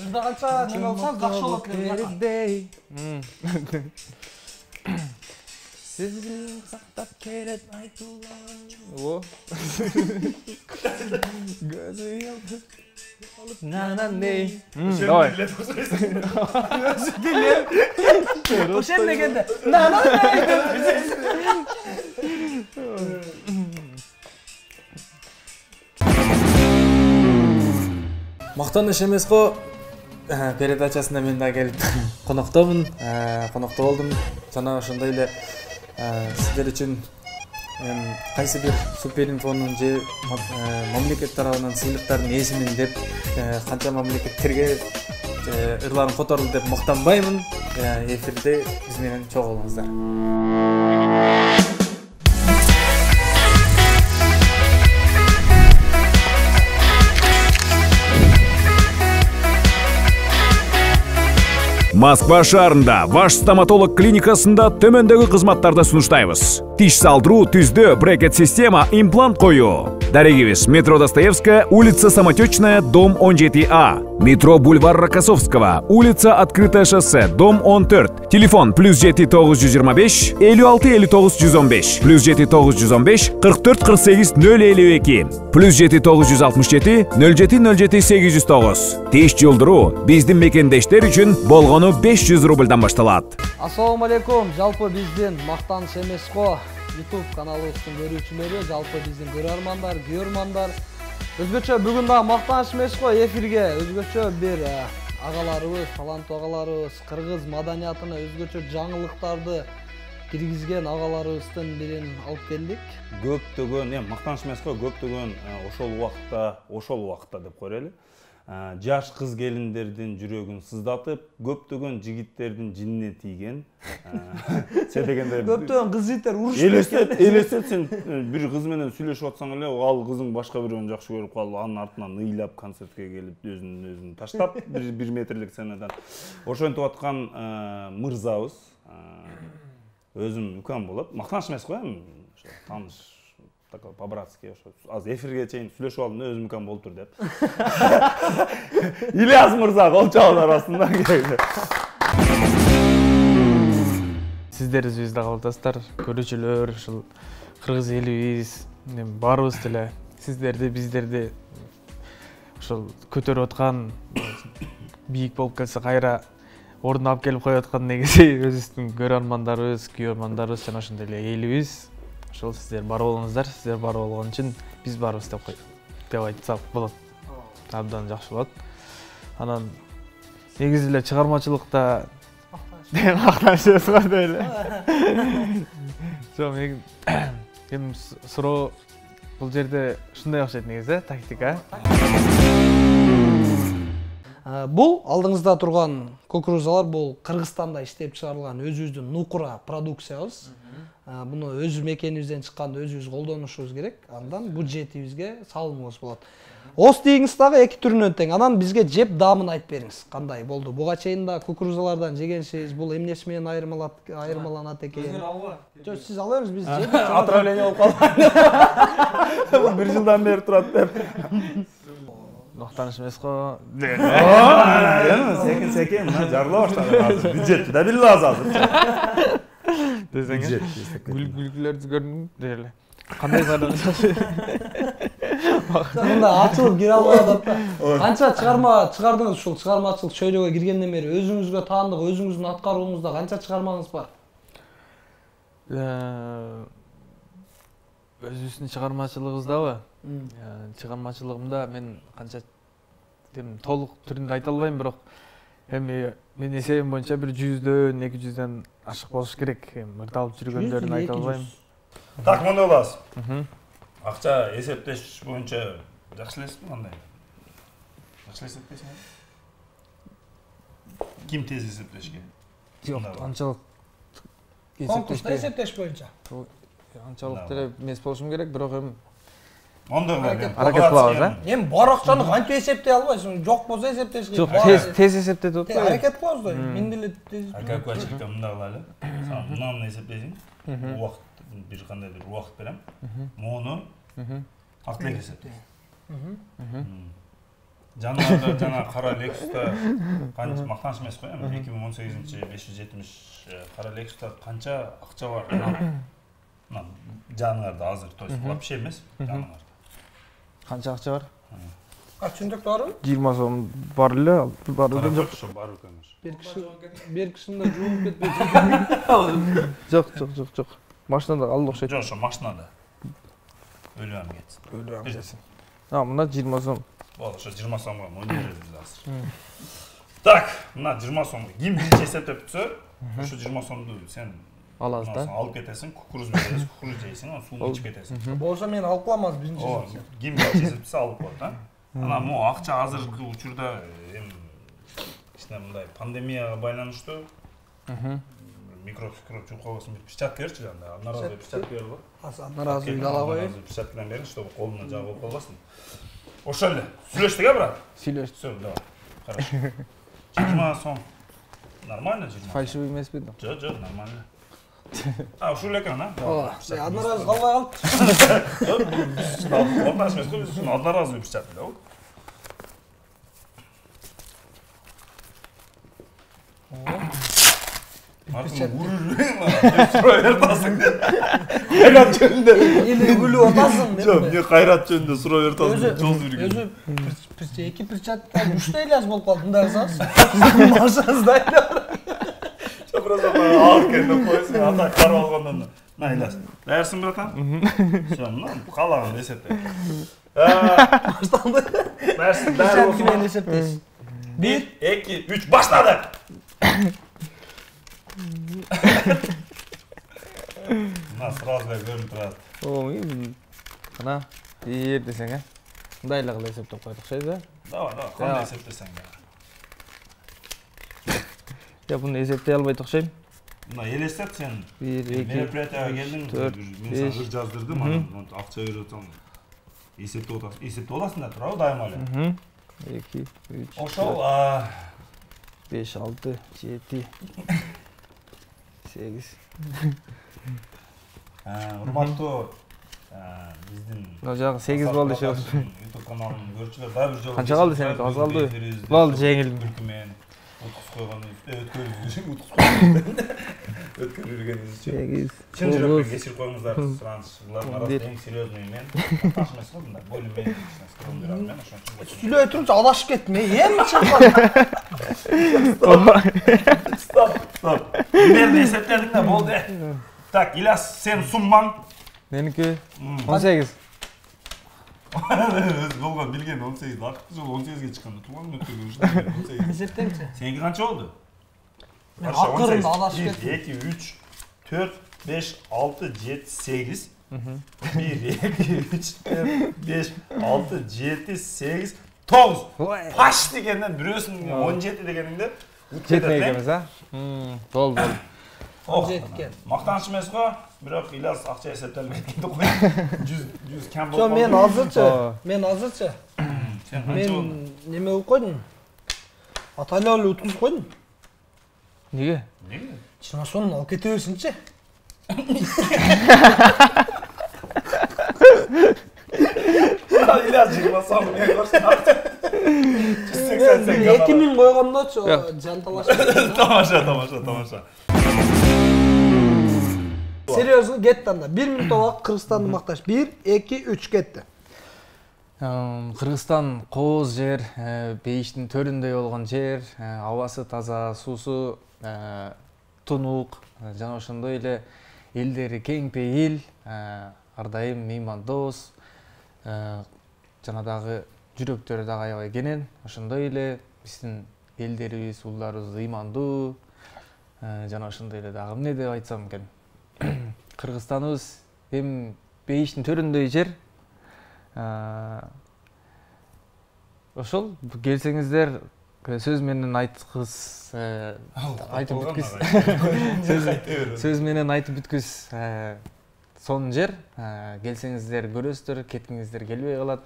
Сізді қанша неме алсаңыз жақсы болады деген. Сіздің сақтап келет айтулар. Gözü yaldır. Nananey. Давай. Өзі келем. Ошен дегенде. Nananey. Мақтаныш емес қой. Передачасына мен да келіп қонақтамын. Қонақта болдым. Жана ошондой эле сиздер үчүн кайсы бир суперинфонун же мамлекет тарабынан сыйлыктардын эсимин деп канча мамлекеттерге ырларым которулду деп мактанбаймын. Эфирде биз менен чогуу болуңуздар. Москва шаарында Ваш стоматолог клиникасында төмөндөгү кызматтарды сунуштайбыз. Тиш салдыруу, түздө, брекет система, имплант коюу. Дарегибиз: метро Достоевская, улица Самотечная, дом 17А. Метро бульвар Рокоссовского, улица Открытое шоссе, дом 14. Телефон +7 925 56 59 115, +7 915 44 48 052, +7 967 07 07 809. Тиш жолдуруу биздин мекендештер үчүн болгону 500 рубльдан башталат. Ассаламу алейкум. Жалпы биздин мактаныш эмес го YouTube каналыбыздын көрүүчүлөрү, жалпы биздин көрөрмандар, күйөрмандар. Өзгөчө бүгүн да мактаныш эмес го эфирге өзгөчө бир агаларыбыз, таланттуу агаларыбыз, кыргыз маданиятына өзгөчө жаңылыктарды киргизген агаларыбыздын бирин алып келдик. Көптөгөн, мактаныш эмес го, көптөгөн ошол убакытта деп коелу. Жаш кыз келиндердин жүрөгүн сыздатып, көптөгөн жигиттердин жинине тийген. Се дегенде көптөгөн кыз жигиттер урушуп элестет сен бир кыз менен сүйлөшүп атсаң эле, ал кызың башка бирөөнү жакшы көрүп калып, анын артынан ыйлап концертке келип, өзүн таштап 1 метрлик сценадан ошентип аткан мырзабыз. Өзүм үкам болот. Мактаныш эмес го, ошо тааныш такой по-братски, аз эфирге чейин сүйлөшүп алдым, өзүм үкам болуптур деп. Ильяс мырза колчоолор арасында келди. Сиздер үзүбүздү кабылдасыздар, көрүүчүлөр, ушул кыргыз элибиз, баарыбыз деле сиздерди, биздерди ушул көтөрүп аткан, бийик болуп келсе кайра ордуна алып келип коюп аткан негизи өзүбүздүн көрөрмандарыбыз, күйөрмандарыбыз жана ошондой эле элибиз. Ошол сиздер бар болуңуздар, сиздер бар болгон үчүн биз барбыз деп айтсак болот. Абдан жакшы болот. Анан негизи эле чыгармачылыкта мактаныш эмес го деп эле. Жок, эми суроо бул жерде ушундай окшойт негизи, тактика. Бул алдыңызда турган кукурузалар бул Кыргызстанда иштеп чыгарылган өзүбүздүн нукура продукциябыз. Буну өз мекенибизден чыкканда өзүбүз колдонушубуз керек. Андан бюджетибизге салымыбыз болот. Оз тийиңиз дагы 2 түрүнөн тең. Анан бизге жеп даамын айтып бериңиз. Кандай болду? Буга чейин да кукурузалардан жегенсиз, бул эмнеси менен айырмаланат экен? Жок, сиз ала бериңиз, биз жеп отравление болуп калды. Бул 1 жылдан бери турат деп. Мактаныш эмес го. Секин, мына жарыла баштады азыр. Бюджетти да биле азыр. Десеңиз, гүлгүлөрдү көрдүм деле. Кандай зардан мында ачылып кире албай атат да. Канча чыгарма чыгардыңыз ушул чыгармачылык чөйрөгө киргенден бери өзүңүзгө таандык, өзүңүздүн аткаруунузда канча чыгармаңыз бар? Өзүбүздүн чыгармачылыгыбыздабы? Чыгармачылыгымда мен канча толук түрүндө айта албайм, бирок эми менин эсебим боюнча бир 100дөн 200дөн ашык болуш керек. Мырдалып жүргөндөрүн айта албайм. Так, мындай боласыз. Акча эсептеш боюнча жакшы элесизби кандай? Жакшы эсептейсиңби? Ким тез эсептешке? Жок, анчалык конкурста эсептеш боюнча. Анчалык деле эмес болушум керек, бирок эми аракет кылабыз, Эми бар акчаны кантип эсептей албайсың? Жок болсо эсептеш керек. Жок, тез эсептетип атпайбы? Аракет кылабыз да. Мен деле тез. Калькулятордо мындай кылалы. Мынаны эсептейсиң. Убакыт бир кандай бир убакыт берем. Муну актылык эсептейсиң. жанарда жана кара Lexus'та канча мактаныш эмес го эми 2018 570 кара Lexus'та канча акча бар? Мына жаныңарда азыр, то есть вообще эмес жаныңарда. Канча акча бар? Чындык барбы? 20 сом бар эле, бар эле жок. Ошо бар экенбиз. Бир кишинде жууп кетпейт. Жок. Машинада алды окшойт. Жок, ошо машинада. Өлөм кетсин. Өлөм кетсин. Мына 20 сом. Болду, ошо 20 сомго мөндөрөбүз азыр. Так, мына 20 сомго ким биринчи эсептеп түзө, ошо 20 сомду сен Аласыз да? алып кетесиң, кукуруз бересиң, кукуруз жейсиң, анан сууну ичип кетесиң. Болсо мен алып калам азыр биринчи. Ким биринчи эсептесе алып коет, а? Анан могу акча азыркы учурда эми кичине мындай пандемияга байланыштуу микроп жууп койбосун бир перчатка берчи анда. Одноразовый перчатка берип ал. Одноразовый ала коеюн. Перчатка менен берин, чтобы колуна жабы болуп калбасын. Ошо эле. Сүйлөштүк, а брат? Сүйлөштүк. Всё, давай. Хорошо. 20 сом. Нормально 20? Фальшивый эмеспи? Жок, нормально. Ушул экен, а? Одноразовый калбай калып. Ондан эмес, биз одноразовый перчатка, да? Кайрат жөнүндө Или күлүп атасың. жок, эмне кайрат жөнүндө суроо берип атасың, жол жүргөн. Өзү эки перчатка үчтөй эле болуп калды. Мындай кылсаңыз. Машинаңызда эле. Жок, просто алып келип койсуң, ата карап алгандан. На, Ильяс. Даярсың, братан? Всё, мына калаган эсепте. Башталды. Даярсың, даярсың. Перчатка менен эсептейсиз. 1, 2, 3, баштадык. Мына сразу эле көрүнүп турат. Мына бир десең, мындай эле кылып эсептеп койдук, окшойт, да? Давай, кандай эсептесең да. Я буну эсептей албайт окшойм. Мына элестет сен. 1, 2, мероприятияга келдиң, мен сага ыр жаздырдым, анан акча берип атсам эсептеп атасың да турабы дайыма эле. 2, 3, Ошол 5, 6, 7, 8. урматтуу биздин Мына жагы 8 болду иши. YouTube каналынын көрүүчүлөр дагы бир жолу. Канча калды сеники? Аз калдыбы? Болду, жеңилдим. Түркүмен уткуз койгонубуз, өткөрүп жүргөнүбүз үчүн. 8. Чын жүрөктөн кечирип коюңуздар, сураныч. Булардын арасында эң серьезный мен. Таш эмес го мындай, более-менее скромный мен, ошон үчүн. Сүйлөй турчу адашып кеттим. Эми чыккан. Стоп. Мерди эсептедиң да болду. Так, Ильяс, сен суммаң. Меники 18. Өз болгон билген 18. Акыркы жолу 18ге чыкканда туулган өткөргөн ушундай 18. Эсептеңчи. Сеники канча болду? Мен акырында адашып 1, кеттим. 2, 3, 4, 5, 6, 7, 8. 1, 2, 3, 4, 5, 6, 7, 8, 9. Паш дегенден бирөөсүн 17 дегениңде Жетмей экенбиз, а? Болду. Жеткен. Мактаныч эмес го, бирок Ильяс акча эсептелбей кетти го. 100 кем болду. Жо, мен азырчы. Сен канча болду? Мен неме кылып койдум. Атайлап эле уткузуп койдум. Неге? 20 сомун алып кете берсинчи. Ильяс 20 сом мен көрсөм. 2000 койгондочу жанталашып. Тамаша. Серьезно кетти анда. 1 минут убакыт Кыргызстанды макташ. 1, 2, 3 кетти. Кыргызстан кооз жер, бейиштин төрүндөй болгон жер, абасы таза, суусу тунук, жана ошондой эле элдери кең пейил, ар дайым меймандос, жана дагы жүрөктөрү дагы аябай кенен, ошондой эле биздин элдерибиз, уулдарыбыз ыймандуу, жана ошондой эле дагы эмне деп айтсам экен. Кыргызстаныбыз эми бейиштин төрүндөй жер. Ошол келсеңиздер сөз менен айткыз, айтып бүткүз. Сөз менен айтып бүткүз сонун жер. Келсеңиздер көрөсүздөр, кеткиңиздер келбей калат.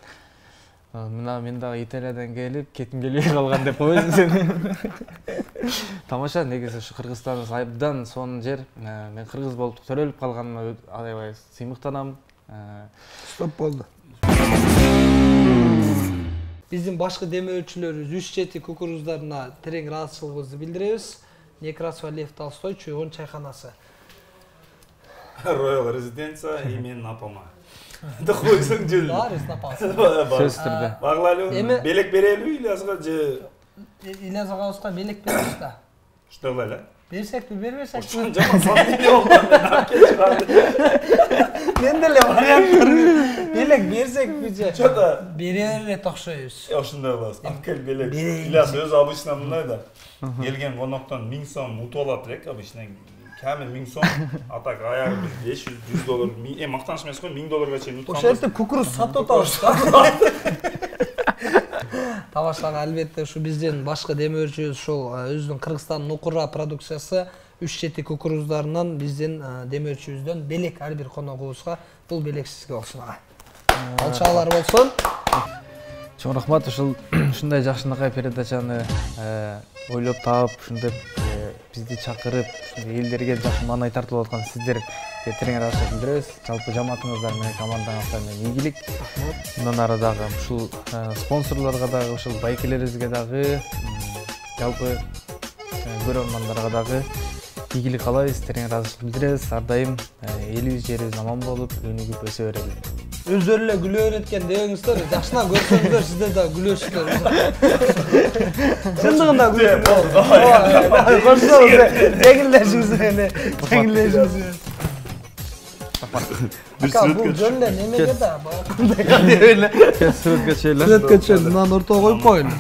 Мына мен дагы Италиядан келип, кетким келбей калган деп койсуң сен. Тамаша, негизи ушу Кыргызстаныбыз абдан сонун жер. Мен кыргыз болуп төрөлүп калганыма аябай сыймыктанам. Стоп болду. биздин башкы демөөрчүлөрүбүз үч чети кукуруздарына терең ыраазычылыгыбызды билдиребиз. Некрасов Лев Толстой чойгон чайканасы. Royal Резиденция и менин апама. Дохойсуң жыл. Бар, эснапасың. Сөз түрдө. Баглалуу белек берелби Ильязга же Ильяс агабызга белек беребиз да. Что кылайлы? Берсекпи, бербесекпи? Ошон жаман фамилия болгон мен акел чыгарды. Мен деле варианттар белек берсекпи же? Чата Бере эле окшойбуз. ошондой кылабыз. Акел белек. Берейин. Ильяс өзү обычно мындай да. Келген коноктон 1000 сом утуп алат элек обычно. Камер 1000 сом, а так аягы $500, $100, мактаныш эмес го, $1000 чейин утканбыз. Ошол жерде кукуруз сатып атабыз. Табаштагы албетте ушу биздин башкы демөөрчүбүз ушул өзүнүн Кыргызстандын Нукура продукциясы үч чети кукурузддарынан биздин демөөрчүбүздөн белек ар бир коногубузга бул белек сизге болсун ага. Алчаалар болсун. Чоң рахмат ушул ушундай жакшынакай передачаны ойлоп таап ушинтип бизди чакырып элдерге жакшы маанай тартып аткан сиздерге терең ыраазычылык билдиребиз. Жалпы жамаатыңыздар менен командаңыздар менен ийгилик. Мындан ары дагы ушул спонсорлорго дагы ушул байкелерибизге дагы жалпы көрөрмандарга дагы ийгилик каалайбыз, терең ыраазычылык билдиребиз. Ар дайым элибиз жерибиз аман болуп, өнүгүп өсө берели. Өздөрү эле күлө берет экен дебеңиздер, жакшынан көрсөңүздөр сиздер да күлөсүңөр. Чындыгында күлөсүңөр. Кошсоңуз, жеңилдешиңиз менен, жеңилдешиңиз менен. Ака, бул жөн эле немеге да, баягындай эле. Сүрөткө чейин. Сүрөткө чейин мынаны ортого коюп коелу.